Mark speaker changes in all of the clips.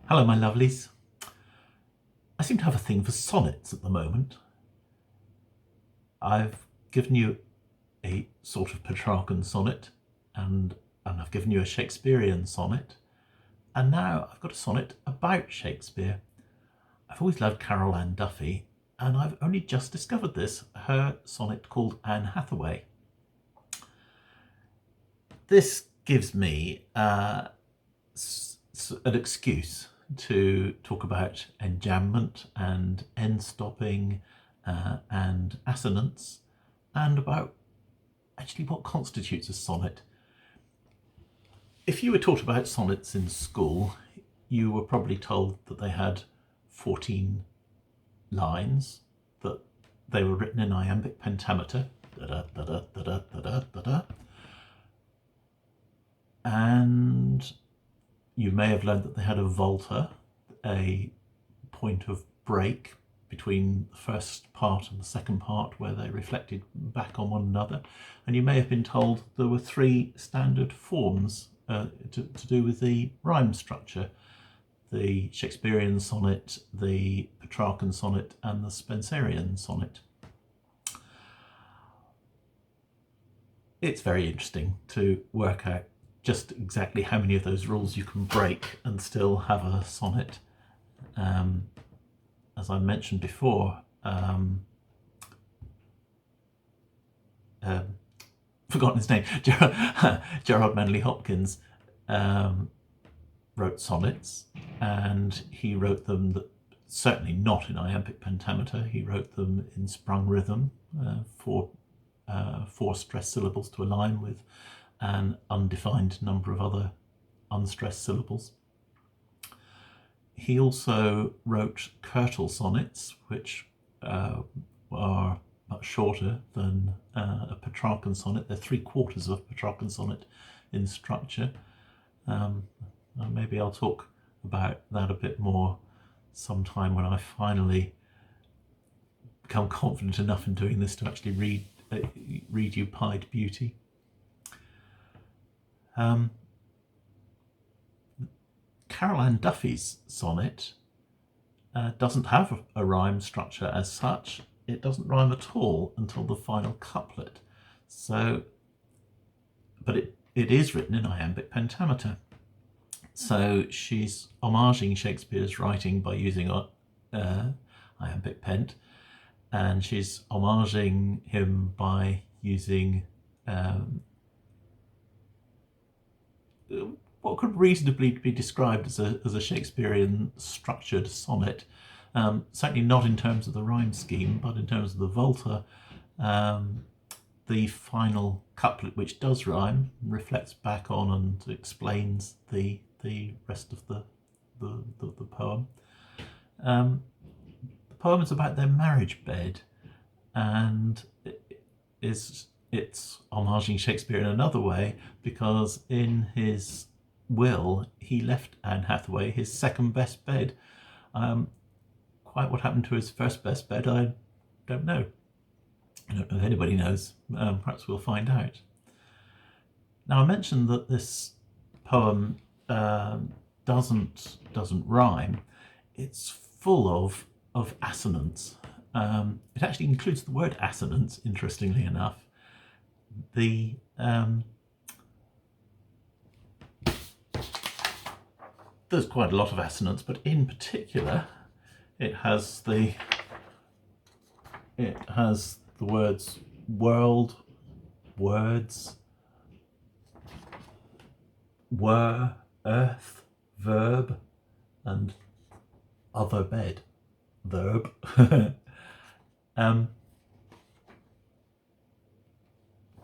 Speaker 1: Hello, my lovelies. I seem to have a thing for sonnets at the moment. I've given you a sort of Petrarchan sonnet, and I've given you a Shakespearean sonnet, and now I've got a sonnet about Shakespeare. I've always loved Carol Ann Duffy, and I've only just discovered her sonnet called Anne Hathaway. This gives me an excuse to talk about enjambment and end stopping and assonance, and about actually what constitutes a sonnet. If you were taught about sonnets in school, you were probably told that they had 14 lines, that they were written in iambic pentameter, and you may have learned that they had a volta, a point of break between the first part and the second part where they reflected back on one another. And you may have been told there were three standard forms to do with the rhyme structure: the Shakespearean sonnet, the Petrarchan sonnet, and the Spenserian sonnet. It's very interesting to work out just exactly how many of those rules you can break and still have a sonnet. As I mentioned before, forgotten his name, Gerard Manley Hopkins wrote sonnets, and he wrote them certainly not in iambic pentameter. He wrote them in sprung rhythm, four stressed syllables to a line with an undefined number of other unstressed syllables. He also wrote curtal sonnets, which are much shorter than a Petrarchan sonnet. They're 3/4 of a Petrarchan sonnet in structure. Maybe I'll talk about that a bit more sometime when I finally become confident enough in doing this to actually read you Pied Beauty. Carol Ann Duffy's sonnet doesn't have a rhyme structure as such. It doesn't rhyme at all until the final couplet. So, but it is written in iambic pentameter. So she's homaging Shakespeare's writing by using iambic pent, and she's homaging him by using what could reasonably be described as a Shakespearean structured sonnet. Certainly not in terms of the rhyme scheme, but in terms of the volta. The final couplet, which does rhyme, reflects back on and explains the rest of the poem. The poem is about their marriage bed, and it's homaging Shakespeare in another way, because in his will he left Anne Hathaway his second best bed. Quite what happened to his first best bed, I don't know. I don't know if anybody knows. Perhaps we'll find out. Now, I mentioned that this poem doesn't rhyme. It's full of assonance. It actually includes the word assonance, interestingly enough. There's quite a lot of assonance, but in particular, it has the words world, words, were, earth, verb, and other bed, verb.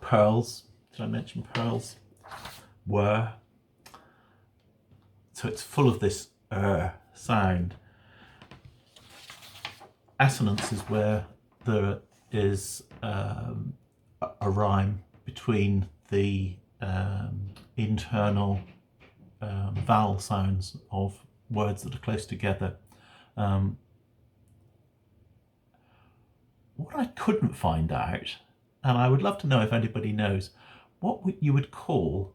Speaker 1: Pearls, did I mention pearls? Were. So it's full of this sound. Assonance is where there is a rhyme between the internal vowel sounds of words that are close together. What I couldn't find out, and I would love to know if anybody knows, what you would call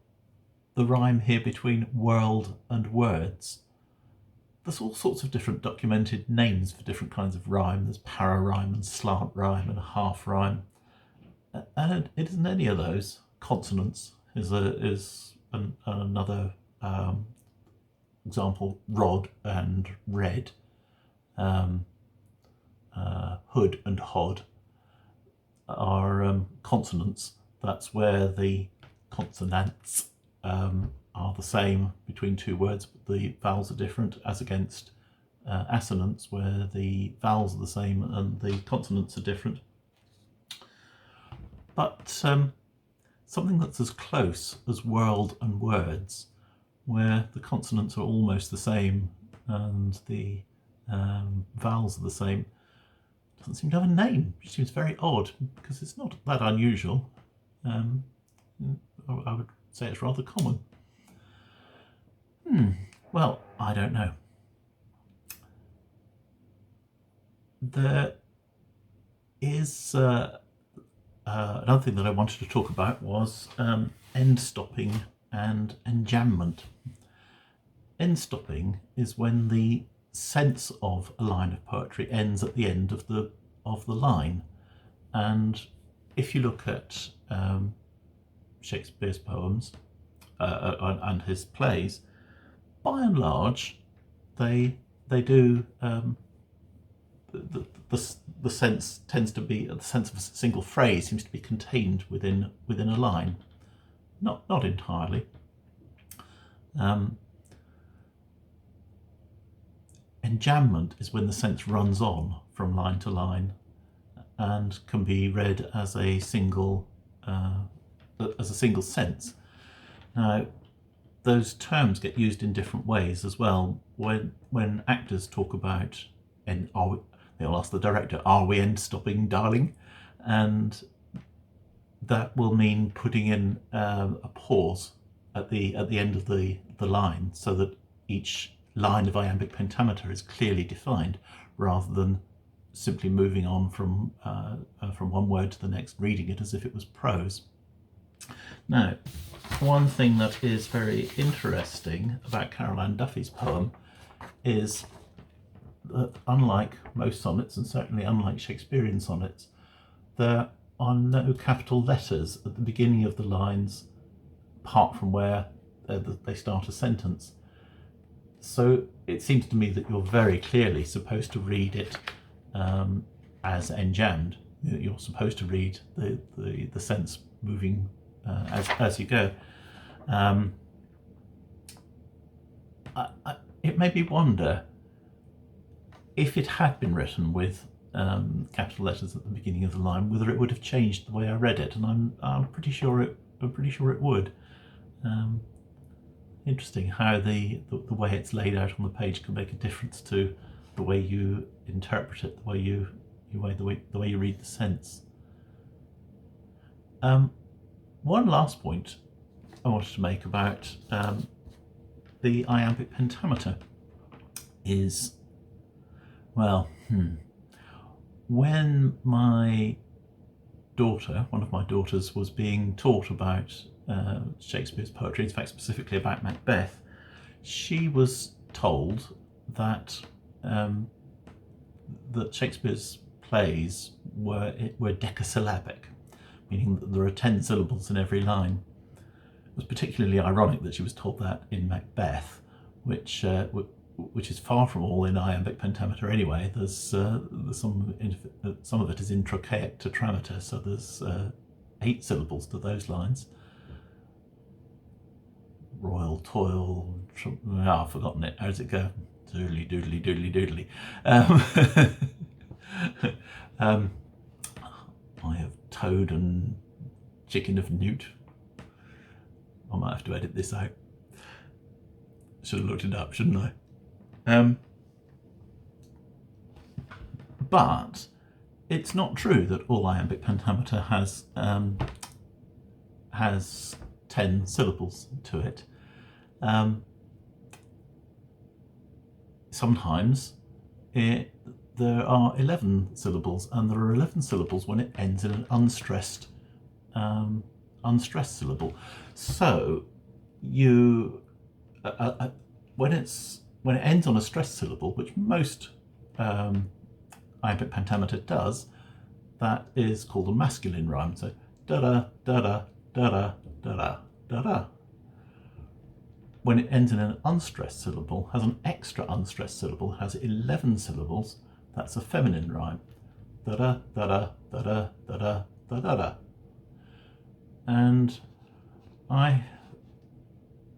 Speaker 1: the rhyme here between world and words. there's all sorts of different documented names for different kinds of rhyme. There's para-rhyme and slant rhyme and half rhyme. And it isn't any of those. Consonants is another example. Rod and red, hood and hod are consonants. That's where the consonants are the same between two words, but the vowels are different, as against assonants, where the vowels are the same and the consonants are different. But something that's as close as world and words, where the consonants are almost the same and the vowels are the same, doesn't seem to have a name, which seems very odd, because it's not that unusual. I would say it's rather common. Well, I don't know. There is another thing that I wanted to talk about was end stopping and enjambment. End stopping is when the sense of a line of poetry ends at the end of the line, and if you look at Shakespeare's poems and his plays, by and large, they do the sense tends to be, the sense of a single phrase seems to be contained within a line, not entirely. Enjambment is when the sense runs on from line to line and can be read as a single sense. Now, those terms get used in different ways as well. When actors talk about, they'll ask the director, "Are we end stopping, darling?" And that will mean putting in a pause at the end of the line, so that each line of iambic pentameter is clearly defined, rather than simply moving on from one word to the next, reading it as if it was prose. Now, one thing that is very interesting about Caroline Duffy's poem is that, unlike most sonnets, and certainly unlike Shakespearean sonnets, there are no capital letters at the beginning of the lines, apart from where they start a sentence. So it seems to me that you're very clearly supposed to read it as enjambed. You're supposed to read the sense moving as you go. It made me wonder if it had been written with capital letters at the beginning of the line, whether it would have changed the way I read it, and I'm pretty sure it would. Interesting how the way it's laid out on the page can make a difference to the way you interpret it, the way you read the sense. One last point I wanted to make about the iambic pentameter is, well, when my daughter, one of my daughters, was being taught about Shakespeare's poetry, in fact specifically about Macbeth, she was told that that Shakespeare's plays were decasyllabic, meaning that there are 10 syllables in every line. It was particularly ironic that she was told that in Macbeth, which is far from all in iambic pentameter anyway. There's some of it is in trochaic tetrameter, so there's 8 syllables to those lines. Royal toil, I've forgotten it. How does it go? Doodly doodly doodly doodly. I have toad and chicken of newt. I might have to edit this out. Should have looked it up, shouldn't I? But it's not true that all iambic pentameter has 10 syllables to it. Sometimes there are 11 syllables, and there are 11 syllables when it ends in an unstressed syllable. So you when it's when it ends on a stressed syllable, which most iambic pentameter does, that is called a masculine rhyme. So da-da, da-da, da-da, da-da, da-da. When it ends in an unstressed syllable, has an extra unstressed syllable, has 11 syllables, that's a feminine rhyme. Da-da, da-da, da-da, da-da, da-da. And I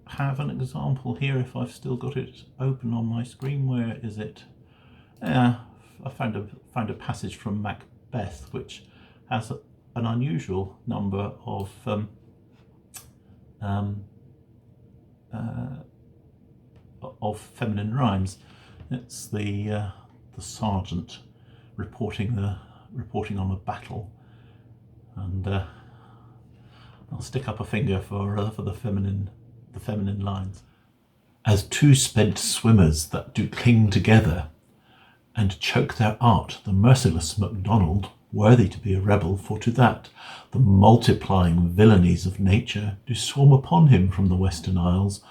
Speaker 1: have an example here, if I've still got it open on my screen. Where is it? I found a passage from Macbeth which has an unusual number of feminine rhymes. It's the sergeant reporting on a battle, and I'll stick up a finger for the feminine lines. As two spent swimmers that do cling together and choke their art, the merciless MacDonald, worthy to be a rebel, for to that the multiplying villainies of nature do swarm upon him from the western isles,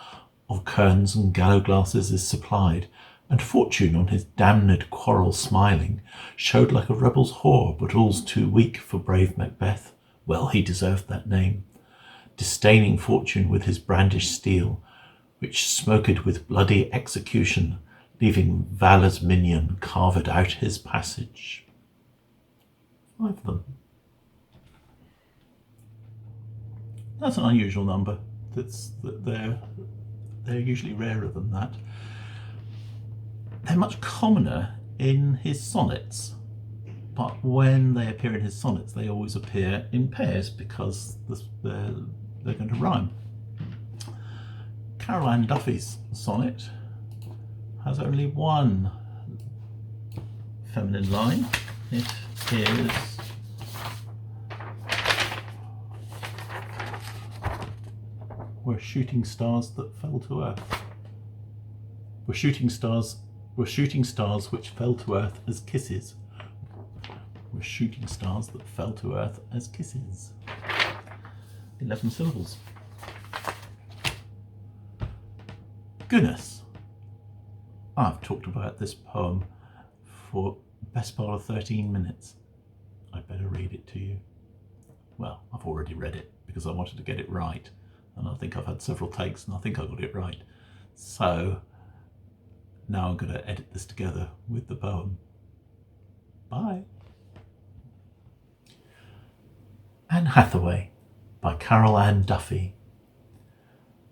Speaker 1: of kerns and gallow-glasses is supplied, and fortune on his damned quarrel smiling, showed like a rebel's whore, but all's too weak for brave Macbeth. Well he deserved that name, disdaining fortune with his brandished steel, which smoked with bloody execution, leaving valor's minion carved out his passage. 5 of them. That's an unusual number. They're usually rarer than that. They're much commoner in his sonnets, but when they appear in his sonnets, they always appear in pairs because they're going to rhyme. Caroline Duffy's sonnet has only one feminine line. It is "Were shooting stars that fell to earth. Were shooting stars which fell to earth as kisses. Were shooting stars that fell to earth as kisses." 11 syllables. Goodness, I've talked about this poem for the best part of 13 minutes. I'd better read it to you. Well, I've already read it because I wanted to get it right, and I think I've had several takes and I think I got it right. So now I'm going to edit this together with the poem. Bye. Anne Hathaway by Carol Ann Duffy.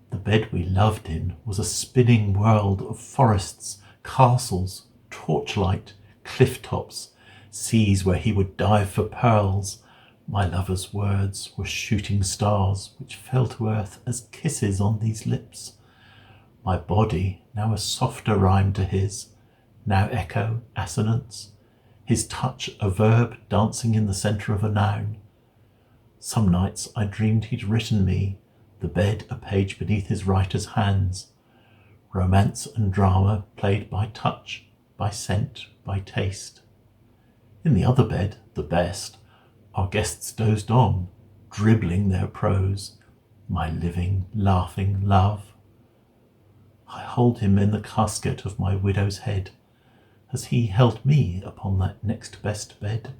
Speaker 1: The bed we loved in was a spinning world of forests, castles, torchlight, cliff tops, seas where he would dive for pearls. My lover's words were shooting stars which fell to earth as kisses on these lips. My body, now a softer rhyme to his, now echo, assonance, his touch a verb dancing in the centre of a noun. Some nights I dreamed he'd written me, the bed a page beneath his writer's hands. Romance and drama played by touch, by scent, by taste. In the other bed, the best, our guests dozed on, dribbling their prose, my living, laughing love. I hold him in the casket of my widow's head. Has he held me upon that next best bed?